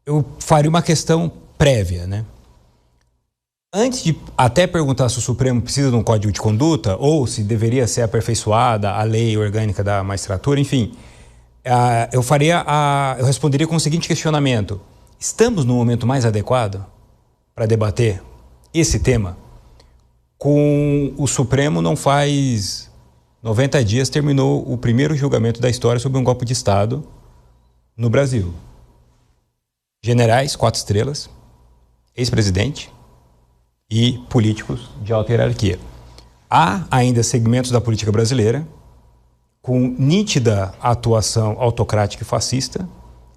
Eu faria uma questão prévia, né? Antes de até perguntar se o Supremo precisa de um código de conduta ou se deveria ser aperfeiçoada a lei orgânica da magistratura, enfim, eu responderia com o seguinte questionamento: estamos no momento mais adequado para debater esse tema? Com o Supremo, não faz 90 dias, terminou o primeiro julgamento da história sobre um golpe de Estado no Brasil. Generais, 4 estrelas, ex-presidente e políticos de alta hierarquia. Há ainda segmentos da política brasileira com nítida atuação autocrática e fascista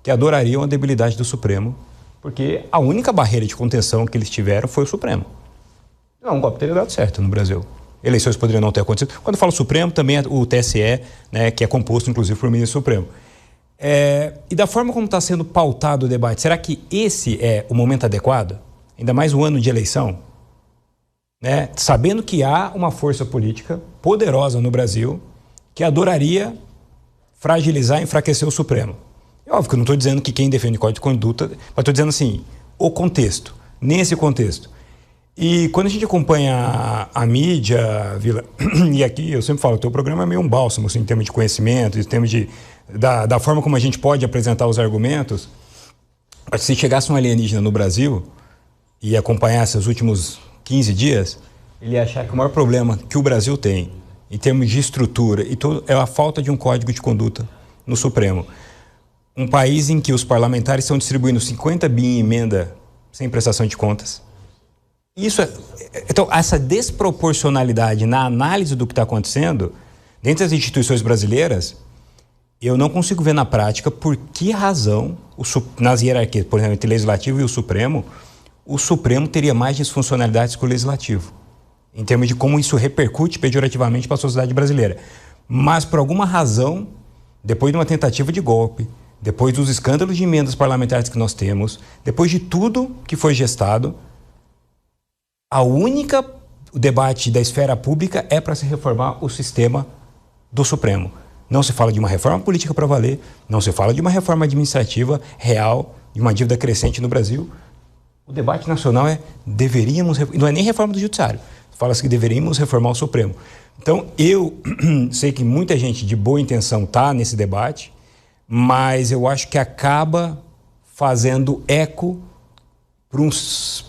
que adorariam a debilidade do Supremo, porque a única barreira de contenção que eles tiveram foi o Supremo. Não, um golpe teria dado certo no Brasil. Eleições poderiam não ter acontecido. Quando eu falo Supremo, também é o TSE, né, que é composto, inclusive, por ministro Supremo. E da forma como está sendo pautado o debate, será que esse é o momento adequado? Ainda mais um ano de eleição? Né? Sabendo que há uma força política poderosa no Brasil que adoraria fragilizar e enfraquecer o Supremo. É óbvio que eu não estou dizendo que quem defende o Código de Conduta, mas estou dizendo assim, o contexto, nesse contexto. E quando a gente acompanha a mídia, Vila, e aqui eu sempre falo, o teu programa é meio um bálsamo, assim, em termos de conhecimento, em termos da forma como a gente pode apresentar os argumentos. Se chegasse um alienígena no Brasil e acompanhasse os últimos 15 dias, ele ia achar que o maior problema que o Brasil tem, em termos de estrutura, e tudo, é a falta de um código de conduta no Supremo. Um país em que os parlamentares estão distribuindo 50 bi em emenda sem prestação de contas. Então, essa desproporcionalidade na análise do que está acontecendo dentro das instituições brasileiras, eu não consigo ver na prática por que razão, nas hierarquias, por exemplo, entre o Legislativo e o Supremo teria mais disfuncionalidades que o Legislativo, em termos de como isso repercute pejorativamente para a sociedade brasileira. Mas, por alguma razão, depois de uma tentativa de golpe, depois dos escândalos de emendas parlamentares que nós temos, depois de tudo que foi gestado, o debate da esfera pública é para se reformar o sistema do Supremo. Não se fala de uma reforma política para valer, não se fala de uma reforma administrativa real, de uma dívida crescente no Brasil. O debate nacional não é nem reforma do Judiciário, fala-se que deveríamos reformar o Supremo. Então, eu sei que muita gente de boa intenção está nesse debate, mas eu acho que acaba fazendo eco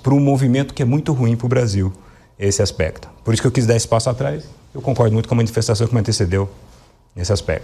para um movimento que é muito ruim para o Brasil, esse aspecto. Por isso que eu quis dar esse passo atrás. Eu concordo muito com a manifestação que me antecedeu nesse aspecto.